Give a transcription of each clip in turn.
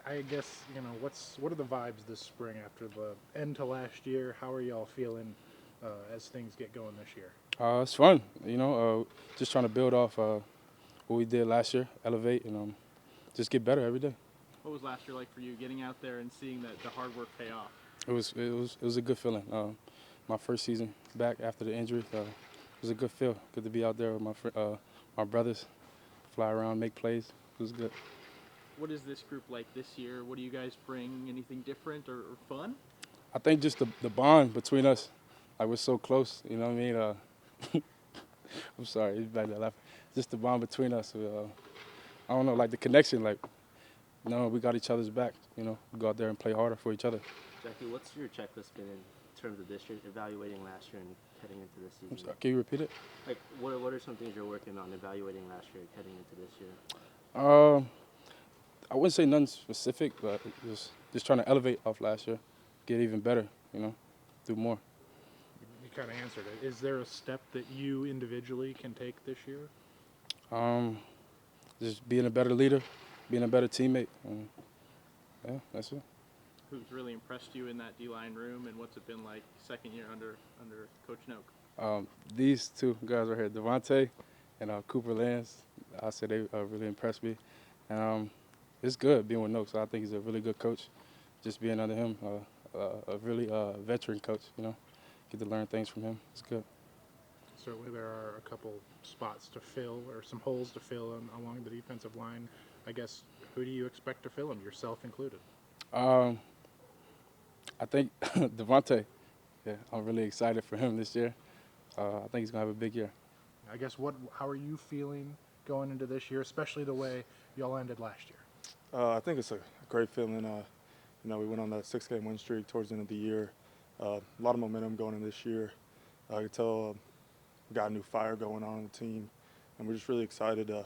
I guess, what are the vibes this spring after the end to last year? How are y'all feeling as things get going this year? It's fun, just trying to build off what we did last year, elevate, and just get better every day. What was last year like for you, getting out there and seeing that the hard work pay off? It was a good feeling. My first season back after the injury, it was a good feel. Good to be out there with my brothers, fly around, make plays. It was good. What is this group like this year? What do you guys bring? Anything different or fun? I think just the bond between us, like we're so close. You know what I mean? I'm sorry, it's back there laughing. Just the bond between us. I don't know, like the connection. Like, we got each other's back. We go out there and play harder for each other. Jackie, what's your checklist been in terms of this year, evaluating last year and heading into this I'm season? sorry, can you repeat it? Like, what are some things you're working on evaluating last year, heading into this year? I wouldn't say nothing specific, but just trying to elevate off last year, get even better. Do more. You kind of answered it. Is there a step that you individually can take this year? Just being a better leader, being a better teammate. Yeah, that's it. Who's really impressed you in that D-line room, and what's it been like second year under Coach Inoke? These two guys right here, Devonte and Cooper Lanz, I said they really impressed me. And it's good being with Noke, so I think he's a really good coach. Just being under him, a really veteran coach, get to learn things from him. It's good. Certainly there are a couple spots to fill or some holes to fill along the defensive line. I guess, who do you expect to fill them, yourself included? I think Devonte. Yeah, I'm really excited for him this year. I think he's going to have a big year. I guess, how are you feeling going into this year, especially the way y'all ended last year? I think it's a great feeling. We went on that 6-game win streak towards the end of the year. A lot of momentum going in this year. I could tell we got a new fire going on the team, and we're just really excited to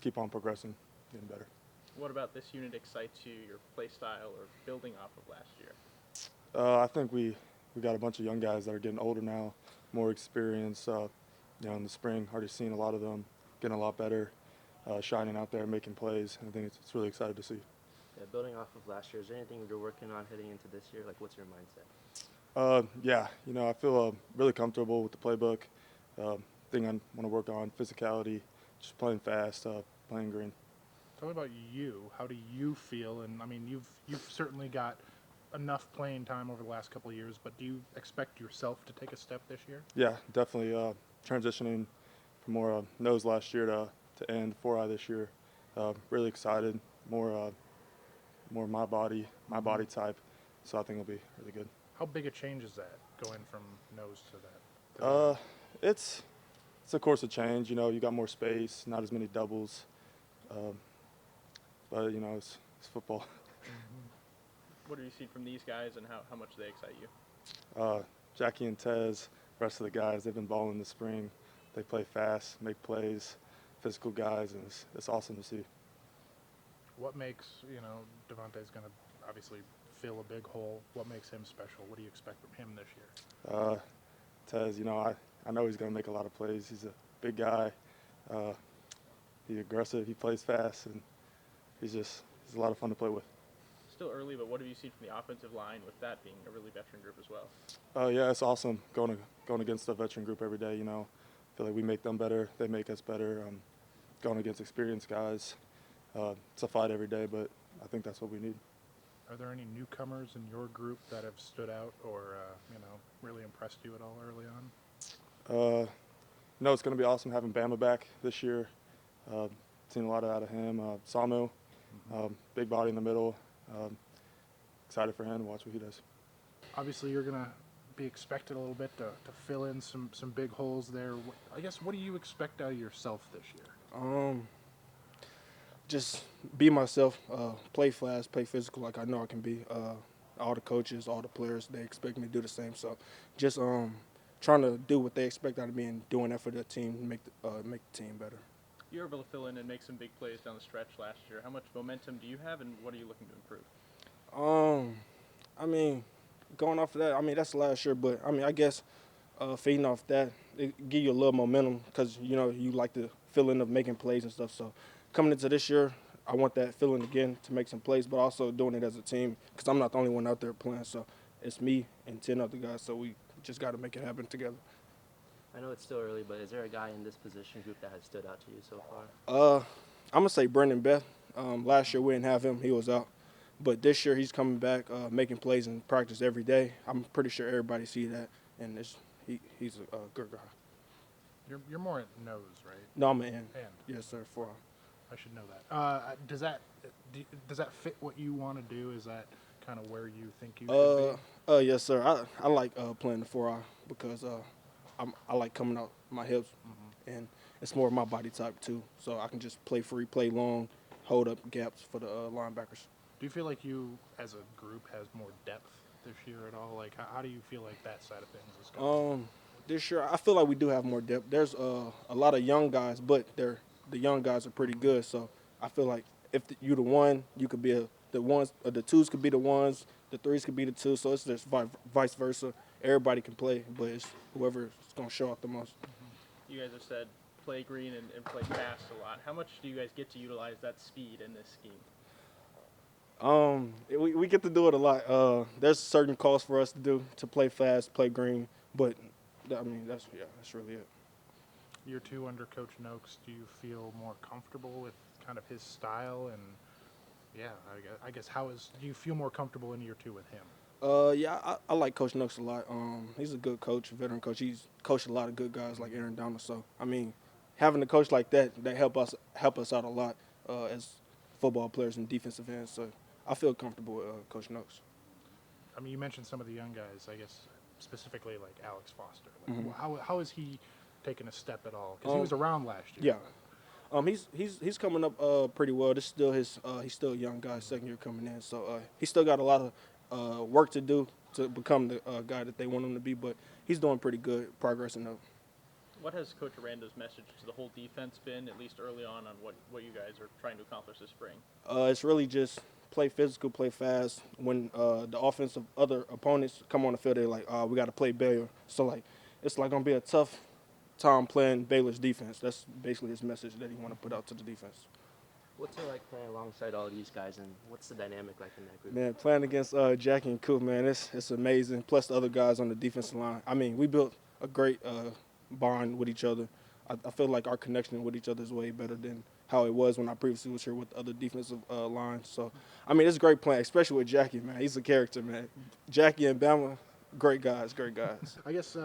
keep on progressing, getting better. What about this unit excites you, your play style, or building off of last year? I think we got a bunch of young guys that are getting older now, more experience. In the spring, already seen a lot of them getting a lot better, shining out there, making plays. And I think it's really excited to see. Yeah, building off of last year, is there anything you're working on heading into this year? Like, what's your mindset? I feel really comfortable with the playbook. Thing I want to work on, physicality, just playing fast, playing green. Tell me about you. How do you feel? And I mean, you've certainly got enough playing time over the last couple of years, but do you expect yourself to take a step this year? Yeah, definitely transitioning from more nose last year to end 4-eye this year. Really excited, more my body type. So I think it'll be really good. How big a change is that, going from nose to that? It's a course of change. You got more space, not as many doubles. But it's football. What have you seen from these guys, and how much do they excite you? Jackie and Tez, rest of the guys, they've been balling this spring. They play fast, make plays, physical guys, and it's awesome to see. What makes, Devontae's going to obviously fill a big hole. What makes him special? What do you expect from him this year? Tez, I know he's going to make a lot of plays. He's a big guy. He's aggressive. He plays fast, and he's a lot of fun to play with. Still early, but what have you seen from the offensive line with that being a really veteran group as well? Yeah, it's awesome going against a veteran group every day. I feel like we make them better. They make us better. Going against experienced guys. It's a fight every day, but I think that's what we need. Are there any newcomers in your group that have stood out or, really impressed you at all early on? No, it's going to be awesome having Bama back this year. Seen a lot out of him. Samu, big body in the middle. Excited for him to watch what he does. Obviously, you're going to be expected a little bit to fill in some big holes there. I guess, what do you expect out of yourself this year? Just be myself, play fast, play physical like I know I can be. All the coaches, all the players, they expect me to do the same. So just trying to do what they expect out of me and doing that for the team, make the team better. You were able to fill in and make some big plays down the stretch last year. How much momentum do you have, and what are you looking to improve? Going off of that, that's last year, but I guess feeding off that, it give you a little momentum because you like to fill in of making plays and stuff. So coming into this year, I want that feeling again to make some plays, but also doing it as a team because I'm not the only one out there playing. So it's me and 10 other guys. So we just got to make it happen together. I know it's still early, but is there a guy in this position group that has stood out to you so far? I'm gonna say Brendan Beth. Last year we didn't have him; he was out. But this year he's coming back, making plays in practice every day. I'm pretty sure everybody see that, and he's a good guy. You're more at nose, right? No, I'm an end. And Yes, sir. For I should know that. Does that fit what you want to do? Is that kind of where you think you should be? yes, sir. I like playing the 4-eye because I like coming out my hips, and it's more of my body type too. So I can just play free, play long, hold up gaps for the linebackers. Do you feel like you, as a group, has more depth this year at all? Like, how do you feel like that side of things is going? This year I feel like we do have more depth. There's a lot of young guys, but the young guys are pretty good. So I feel like if you the one, you could be the ones, or the twos could be the ones, the threes could be the twos. So it's just vice versa. Everybody can play, but it's whoever's going to show out the most. You guys have said play green and play fast a lot. How much do you guys get to utilize that speed in this scheme? We get to do it a lot. There's certain calls for us to do to play fast, play green, but I mean that's really it. Year 2 under Coach Noakes, do you feel more comfortable with kind of his style? And yeah, I guess do you feel more comfortable in year 2 with him? Yeah, I like Coach Noakes a lot. He's a good coach, veteran coach. He's coached a lot of good guys like Aaron Donald. So I mean, having a coach like that help us out a lot as football players and defensive ends. So I feel comfortable with Coach Noakes. I mean, you mentioned some of the young guys. I guess specifically like Alex Foster. Like, how is he taking a step at all? Because he was around last year. Yeah. He's coming up pretty well. This is still he's still a young guy, second year coming in. So he's still got a lot of work to do to become the guy that they want him to be. But he's doing pretty good, progressing up. What has Coach Aranda's message to the whole defense been, at least early on what you guys are trying to accomplish this spring? It's really just play physical, play fast. When the offensive other opponents come on the field, they're like, we got to play Baylor. So, like, it's like going to be a tough time playing Baylor's defense. That's basically his message that he want to put out to the defense. What's it like playing alongside all these guys, and what's the dynamic like in that group? Man, playing against Jackie and Coop, man, it's amazing. Plus the other guys on the defensive line. I mean, we built a great bond with each other. I feel like our connection with each other is way better than how it was when I previously was here with the other defensive lines. So, I mean, it's great playing, especially with Jackie, man. He's a character, man. Jackie and Bama, great guys, great guys. I guess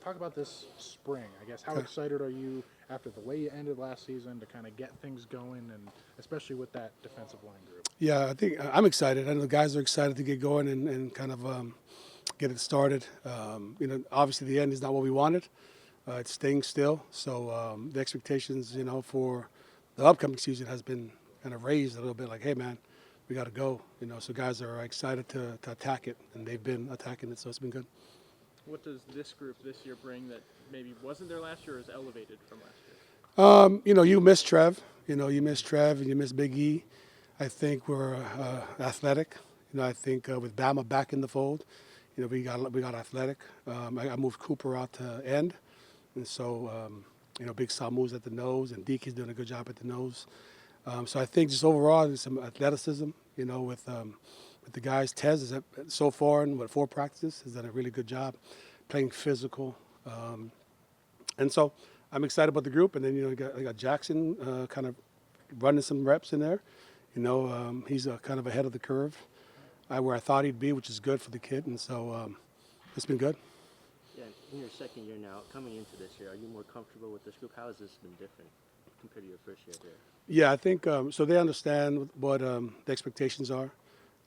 talk about this spring. I guess how excited are you after the way you ended last season to kind of get things going, and especially with that defensive line group? Yeah, I think I'm excited. I know the guys are excited to get going and kind of get it started. Obviously the end is not what we wanted. It's staying still. So the expectations, for the upcoming season has been kind of raised a little bit. Like, hey, man, we got to go. So guys are excited to attack it, and they've been attacking it. So it's been good. What does this group this year bring that maybe wasn't there last year or is elevated from last year? You miss Trev. You miss Trev and you miss Big E. I think we're athletic. I think with Bama back in the fold, we got athletic. I moved Cooper out to end, and so Big Sal moves at the nose, and Deke's doing a good job at the nose. So I think just overall there's some athleticism. With the guys. Tez is so far in 4 practices has done a really good job playing physical, and so I'm excited about the group. And then you got Jackson kind of running some reps in there. He's kind of ahead of the curve, where I thought he'd be, which is good for the kid. And so it's been good. Yeah, in your second year now, coming into this year, are you more comfortable with this group? How has this been different compared to your first year there? Yeah, I think so. They understand what the expectations are.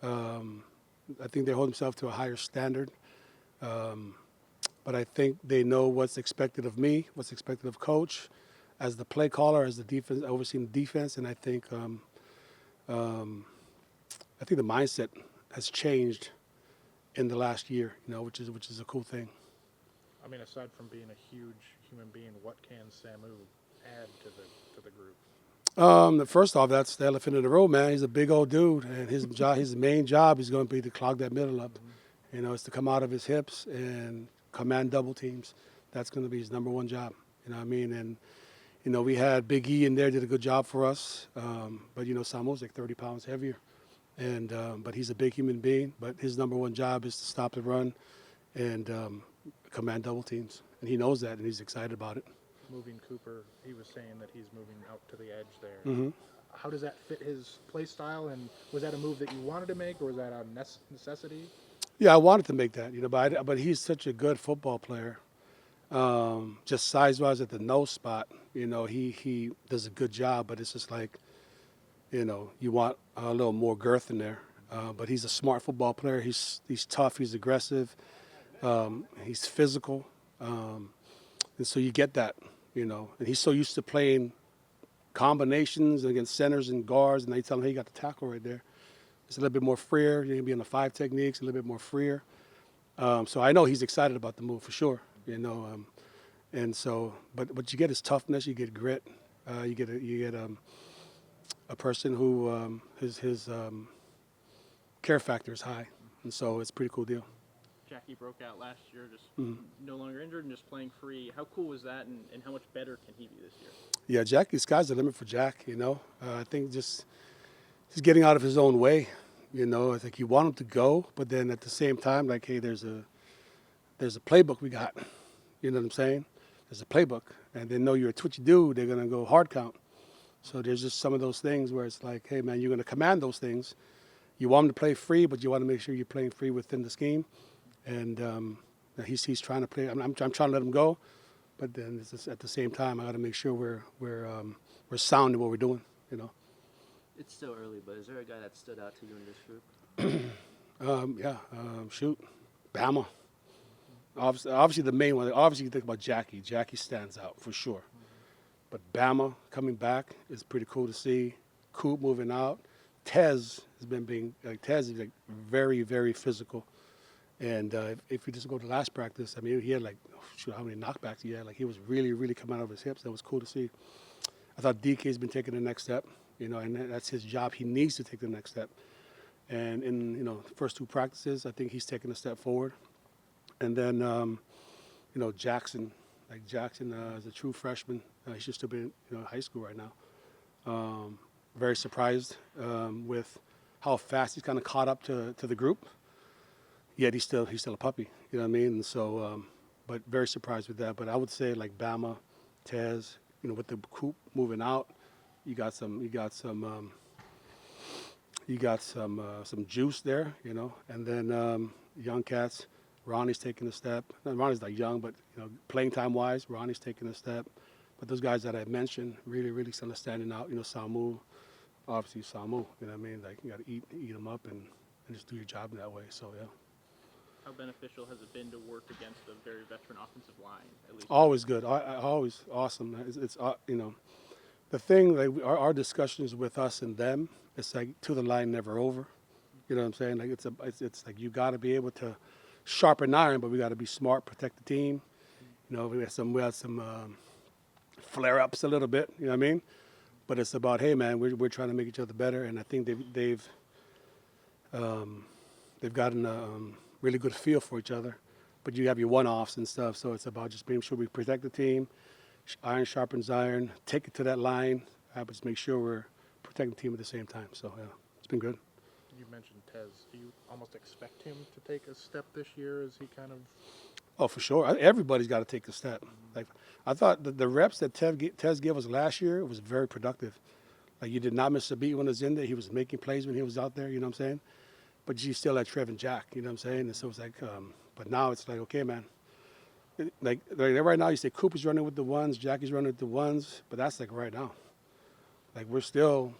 I think they hold themselves to a higher standard. But I think they know what's expected of me, what's expected of coach, as the play caller, as the defense, overseeing the defense. And I think the mindset has changed in the last year, which is a cool thing. I mean, aside from being a huge human being, what can Samu add to the group? First off, that's the elephant in the room, man. He's a big old dude, and his main job is going to be to clog that middle up. It's to come out of his hips and command double teams. That's going to be his number one job. And You know, we had Big E in there, did a good job for us. But, you know, Samu's like 30 pounds heavier. And but he's a big human being. But his number one job is to stop the run and command double teams. And he knows that, and he's excited about it. Moving Cooper, he was saying that he's moving out to the edge there. Mm-hmm. How does that fit his play style? And was that a move that you wanted to make, or was that a necessity? Yeah, I wanted to make that, you know, but he's such a good football player. Just size-wise at the nose spot, you know, he does a good job, but it's just like, you know, you want a little more girth in there. But he's a smart football player. He's tough. He's aggressive. He's physical. And so you get that, you know. And he's so used to playing combinations against centers and guards, and they tell him, hey, you got the tackle right there. It's a little bit more freer. You're going to be in the 5 techniques, a little bit more freer. So I know he's excited about the move for sure, you know. And so, but what you get is toughness. You get grit. You get a person who his care factor is high, and so it's a pretty cool deal. Jackie broke out last year, just Mm-hmm. no longer injured and just playing free. How cool was that, and how much better can he be this year? Yeah, Jack, the sky's the limit for Jack, you know. I think just he's getting out of his own way, you know. I think you want him to go, but then at the same time, like, hey, there's a playbook we got. You know what I'm saying? There's a playbook, and they know you're what you do. They're gonna go hard count. So there's just some of those things where it's like, hey, man, you're gonna command those things. You want him to play free, but you want to make sure you're playing free within the scheme. And he's trying to play. I'm trying to let him go, but then it's just, at the same time, I got to make sure we're sound in what we're doing. You know. It's still early, but is there a guy that stood out to you in this group? Shoot, Bama. Obviously the main one. Obviously, you think about Jackie. Jackie stands out for sure. But Bama coming back is pretty cool to see. Coop moving out. Tez has been Tez is like very, very physical. And if you just go to last practice, I mean, he had like, how many knockbacks he had. Like, he was really, really coming out of his hips. That was cool to see. I thought DK's been taking the next step, you know, and that's his job. He needs to take the next step. And in, you know, the first 2 practices, I think he's taken a step forward. And then, you know, Jackson is a true freshman. He should still be in, you know, high school right now. Very surprised with how fast he's kind of caught up to the group. Yet he's still a puppy, you know what I mean? And so, but very surprised with that. But I would say like Bama, Tez, you know, with the Coop moving out, you got some juice there, you know. And then young cats, Ronnie's taking a step. Ronnie's not young, but you know, playing time wise, Ronnie's taking a step. But those guys that I mentioned really, really kind of standing out. You know, Samu, obviously Samu. You know what I mean? Like, you got to eat them up and just do your job in that way. So yeah. How beneficial has it been to work against a very veteran offensive line, at least? Always good. Always awesome. It's you know, the thing, like our discussions with us and them, it's like to the line, never over. You know what I'm saying? Like it's like you got to be able to sharpen iron, but we got to be smart, protect the team. You know, we had some flare ups a little bit. You know what I mean? But it's about, hey man, we're trying to make each other better, and I think they've gotten a really good feel for each other. But you have your one-offs and stuff, so it's about just making sure we protect the team. Iron sharpens iron. Take it to that line. But just make sure we're protecting the team at the same time. So yeah, it's been good. You mentioned Tez. Do you almost expect him to take a step this year? Is he kind of? Oh, for sure. Everybody's got to take a step. Like I thought the reps that Tez gave us last year was very productive. Like, you did not miss a beat when he was in there. He was making plays when he was out there. You know what I'm saying? But you still had Trev and Jack. You know what I'm saying? And so it's like, but now it's like, okay, man. Like right now, you say Cooper's running with the ones, Jackie's running with the ones, but that's like right now. Like we're still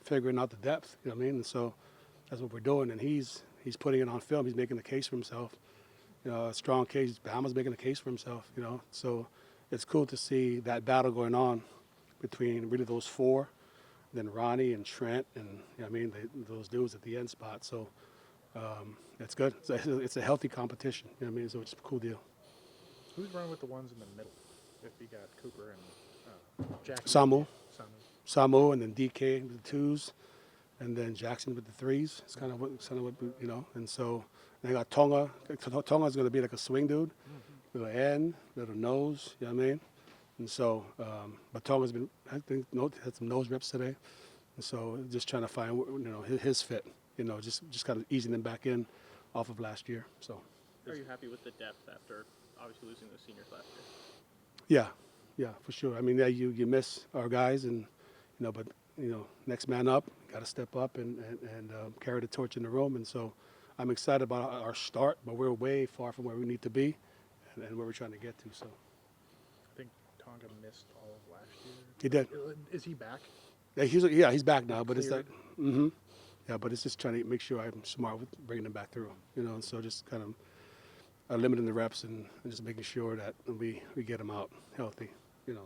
figuring out the depth. You know what I mean? And so that's what we're doing. And he's putting it on film. He's making a case for himself. You know, a strong case. Bama's making a case for himself. You know, so it's cool to see that battle going on between really those 4, then Ronnie and Trent, and you know what I mean, those dudes at the end spot. So it's good. It's a healthy competition. You know what I mean? So it's a cool deal. Who's running with the ones in the middle? If you got Cooper and Jackie. Samu, and then DK with the 2s, and then Jackson with the 3s. It's kind of what you know. And so they got Tonga. Tonga's going to be like a swing dude, little end, little nose. You know what I mean? And so, but Tonga's been, I think, had some nose reps today. And so just trying to find, his fit, just kind of easing him back in off of last year. So, Are you happy with the depth after obviously losing those seniors last year? yeah, for sure. I mean, yeah, you miss our guys, and but next man up, got to step up and carry the torch in the room. And so, I'm excited about our start, but we're way far from where we need to be, and where we're trying to get to. So, I think Tonga missed all of last year. He did. Is he back? Yeah, he's back now, but Cleared. it's like, yeah, but it's just trying to make sure I'm smart with bringing him back through, and so just kind of limiting the reps and just making sure that we get him out healthy,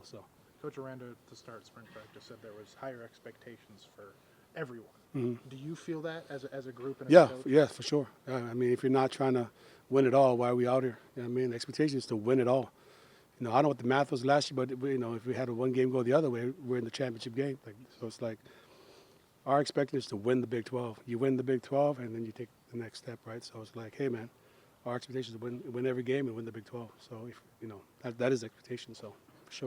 so. Coach Aranda, to start spring practice, said there was higher expectations for everyone. Do you feel that as a group and as a coach? Yeah, for sure. I mean, if you're not trying to win it all, why are we out here? I mean, the expectation is to win it all. I don't know what the math was last year, but if we had a one game go the other way, we're in the championship game. So it's like our expectation is to win the Big 12. You win the Big 12, and then you take the next step, right? So it's like, hey, man, our expectation is to win every game and win the Big 12. So if that is the expectation. So.